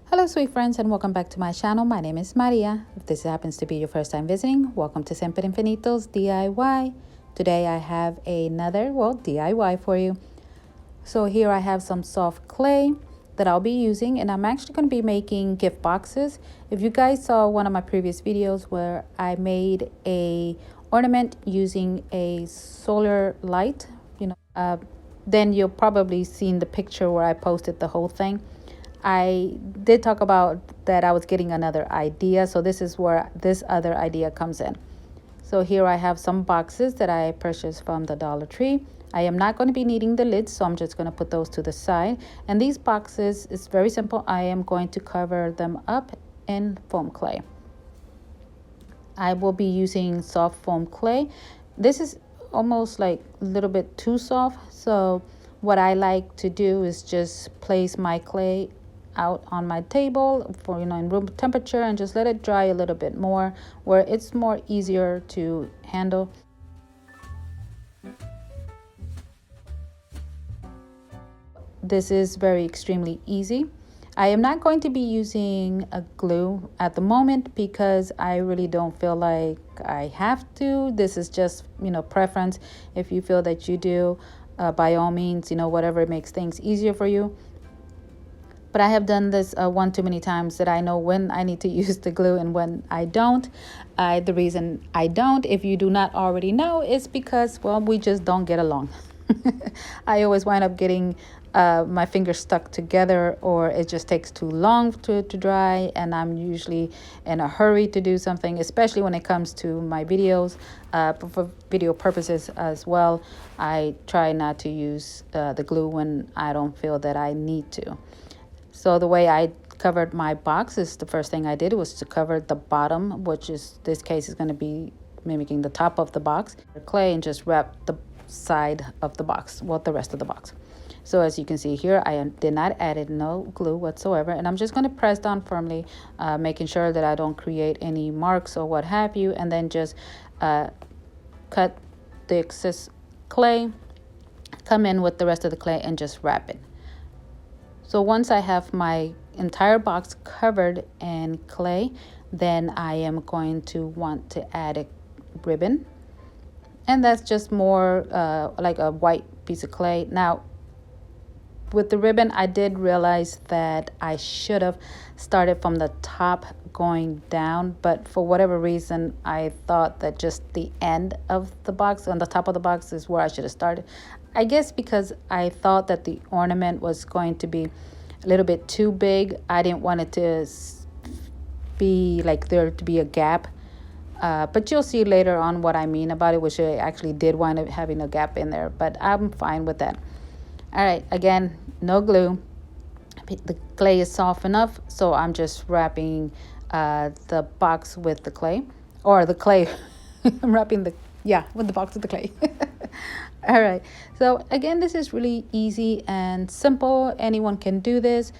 Hello sweet friends and welcome back to my channel. My name is Maria. If this happens to be your first time visiting, welcome to Siempre Infinitos DIY. Today I have another, DIY for you. So here I have some soft clay that I'll be using, and I'm actually going to be making gift boxes. If you guys saw one of my previous videos where I made a ornament using a solar light, then you'll probably seen the picture where I posted the whole thing. I did talk about that I was getting another idea, so this is where this other idea comes in. So here I have some boxes that I purchased from the Dollar Tree. I am not going to be needing the lids, so I'm just going to put those to the side. And these boxes, it's very simple. I am going to cover them up in foam clay. I will be using soft foam clay. This is almost like a little bit too soft, so what I like to do is just place my clay out on my table for in room temperature and just let it dry a little bit more where it's more easier to handle. This is very extremely easy. I am not going to be using a glue at the moment because I really don't feel like I have to. This is just preference. If you feel that you do, by all means, whatever makes things easier for you. But I have done this one too many times that I know when I need to use the glue and when I don't. The reason I don't, if you do not already know, is because, well, we just don't get along. I always wind up getting my fingers stuck together, or it just takes too long to dry, and I'm usually in a hurry to do something, especially when it comes to my videos. For video purposes as well, I try not to use the glue when I don't feel that I need to. So the way I covered my box is the first thing I did was to cover the bottom, which is this case is going to be mimicking the top of the box, clay, and just wrap the side of the box, the rest of the box. So as you can see here, I did not add no glue whatsoever, and I'm just going to press down firmly, making sure that I don't create any marks or what have you, and then just cut the excess clay, come in with the rest of the clay, and just wrap it. So once I have my entire box covered in clay, then I am going to want to add a ribbon. And that's just more like a white piece of clay. Now, with the ribbon, I did realize that I should have started from the top going down, but for whatever reason, I thought that just the end of the box, on the top of the box, is where I should have started. I guess because I thought that the ornament was going to be a little bit too big. I didn't want it to be like there to be a gap. But you'll see later on what I mean about it, which I actually did wind up having a gap in there, but I'm fine with that. All right, again, no glue. The clay is soft enough, so I'm just wrapping the box with the clay, or the clay. I'm wrapping with the box with the clay. All right, so again, this is really easy and simple. Anyone can do this.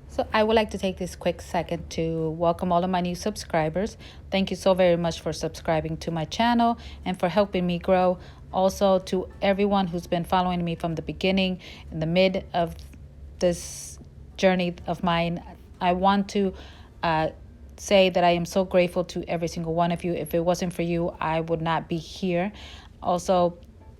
So I would like to take this quick second to welcome all of my new subscribers. Thank you so very much for subscribing to my channel and for helping me grow. Also to everyone who's been following me from the beginning, in the mid of this journey of mine, I want to say that I am so grateful to every single one of you. If it wasn't for you, I would not be here. Also,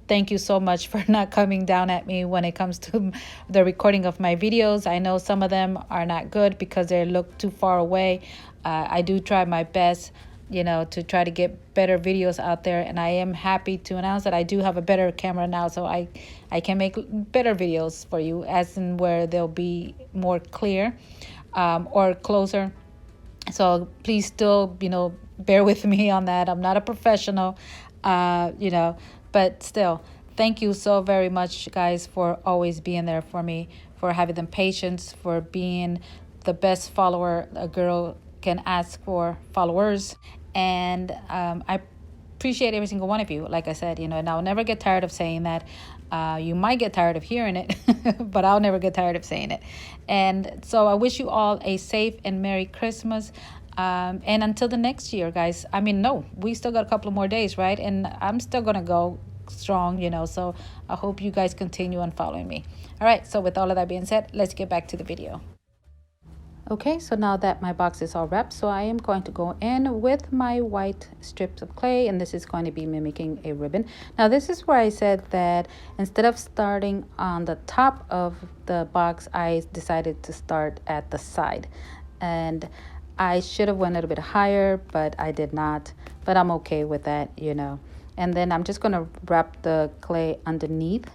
thank you so much for not coming down at me when it comes to the recording of my videos. I know some of them are not good because they look too far away. I do try my best, to try to get better videos out there. And I am happy to announce that I do have a better camera now, so I can make better videos for you, as in where they'll be more clear or closer. So please still, bear with me on that. I'm not a professional, but still, thank you so very much, guys, for always being there for me, for having the patience, for being the best follower a girl can ask for, followers. And I appreciate every single one of you. Like I said, and I'll never get tired of saying that. You might get tired of hearing it, but I'll never get tired of saying it. And so I wish you all a safe and Merry Christmas. And until the next year, guys. I mean, no, we still got a couple of more days, right? And I'm still going to go strong, so I hope you guys continue on following me. All right, so with all of that being said, let's get back to the video. Okay, so now that my box is all wrapped, so I am going to go in with my white strips of clay, and this is going to be mimicking a ribbon. Now this is where I said that instead of starting on the top of the box, I decided to start at the side. And I should have went a little bit higher, but I did not. But I'm okay with that, you know. And then I'm just going to wrap the clay underneath.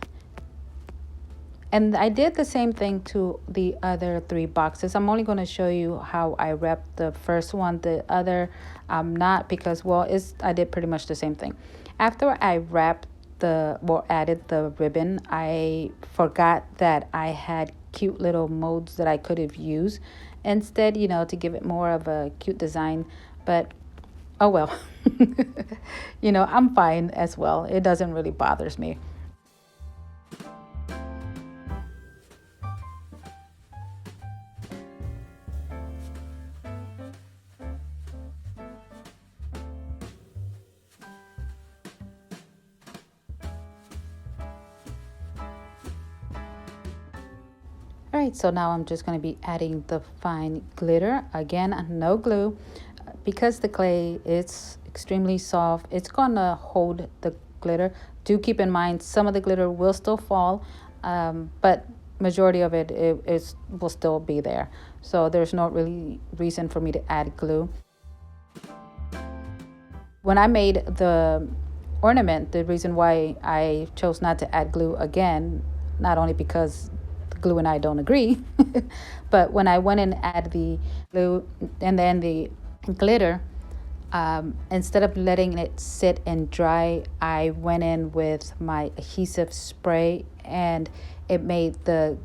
And I did the same thing to the other three boxes. I'm only going to show you how I wrapped the first one. The other, not, because, well, I did pretty much the same thing. After I wrapped added the ribbon, I forgot that I had cute little molds that I could have used instead, you know, to give it more of a cute design. But oh well. You know, I'm fine as well. It doesn't really bothers me. All right, so now I'm just going to be adding the fine glitter. Again, no glue. Because the clay is extremely soft, it's going to hold the glitter. Do keep in mind, some of the glitter will still fall, but majority of it will still be there. So there's no really reason for me to add glue. When I made the ornament, the reason why I chose not to add glue again, not only because glue and I don't agree, but when I went and add the glue and then the glitter, instead of letting it sit and dry, I went in with my adhesive spray and it made the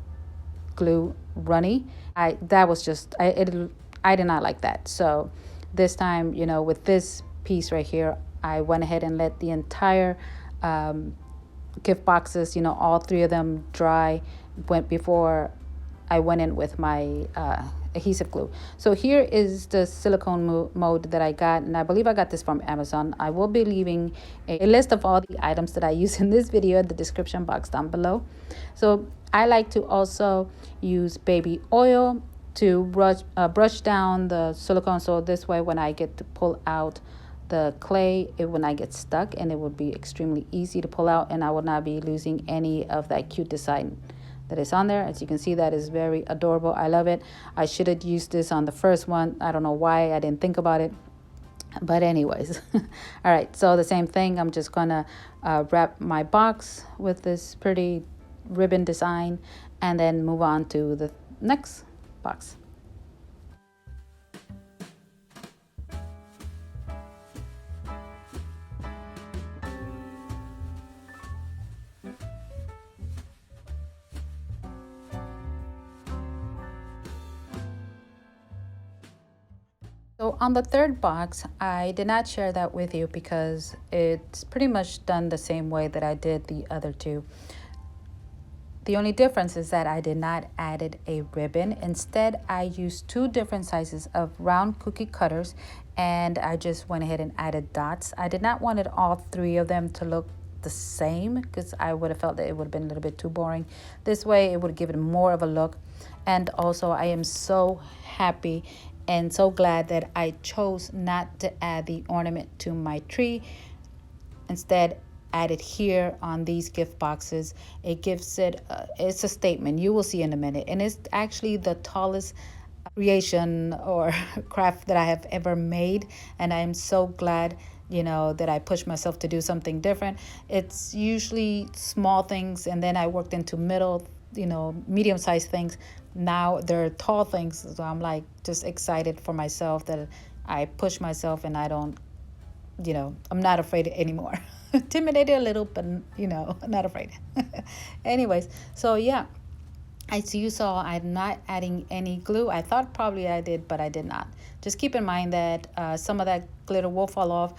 glue runny. I did not like that. So this time, you know, with this piece right here, I went ahead and let the entire gift boxes, you know, all three of them dry before I went in with my adhesive glue. So here is the silicone mold that I got, and I believe I got this from Amazon. I will be leaving a list of all the items that I use in this video in the description box down below. So I like to also use baby oil to brush down the silicone, so this way when I get to pull out the clay, it will not get stuck and it will be extremely easy to pull out, and I will not be losing any of that cute design that is on there. As you can see, that is very adorable. I love it. I should have used this on the first one. I don't know why I didn't think about it, but anyways. All right, so the same thing, I'm just gonna wrap my box with this pretty ribbon design and then move on to the next box. So on the third box, I did not share that with you because it's pretty much done the same way that I did the other two. The only difference is that I did not add a ribbon. Instead, I used two different sizes of round cookie cutters and I just went ahead and added dots. I did not want all three of them to look the same because I would have felt that it would have been a little bit too boring. This way, it would give it more of a look. And also, I am so happy and so glad that I chose not to add the ornament to my tree. Instead, add it here on these gift boxes. It gives it, it's a statement. You will see in a minute. And it's actually the tallest creation or craft that I have ever made. And I'm so glad, you know, that I pushed myself to do something different. It's usually small things, and then I worked into middle, you know, medium-sized things. Now they're tall things, so I'm like just excited for myself that I push myself and I don't, you know, I'm not afraid anymore. Intimidated a little, but you know, not afraid. Anyways, so yeah, as you saw, I'm not adding any glue. I thought probably I did, but I did not. Just keep in mind that some of that glitter will fall off.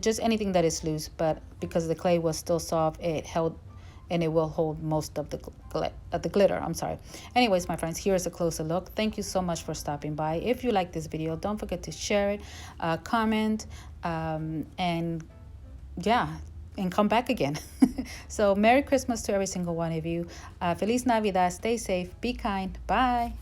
Just anything that is loose, but because the clay was still soft, it held and it will hold most of the glitter. I'm sorry. Anyways, my friends, here's a closer look. Thank you so much for stopping by. If you like this video, don't forget to share it, comment, and yeah, and come back again. So Merry Christmas to every single one of you. Feliz Navidad. Stay safe. Be kind. Bye.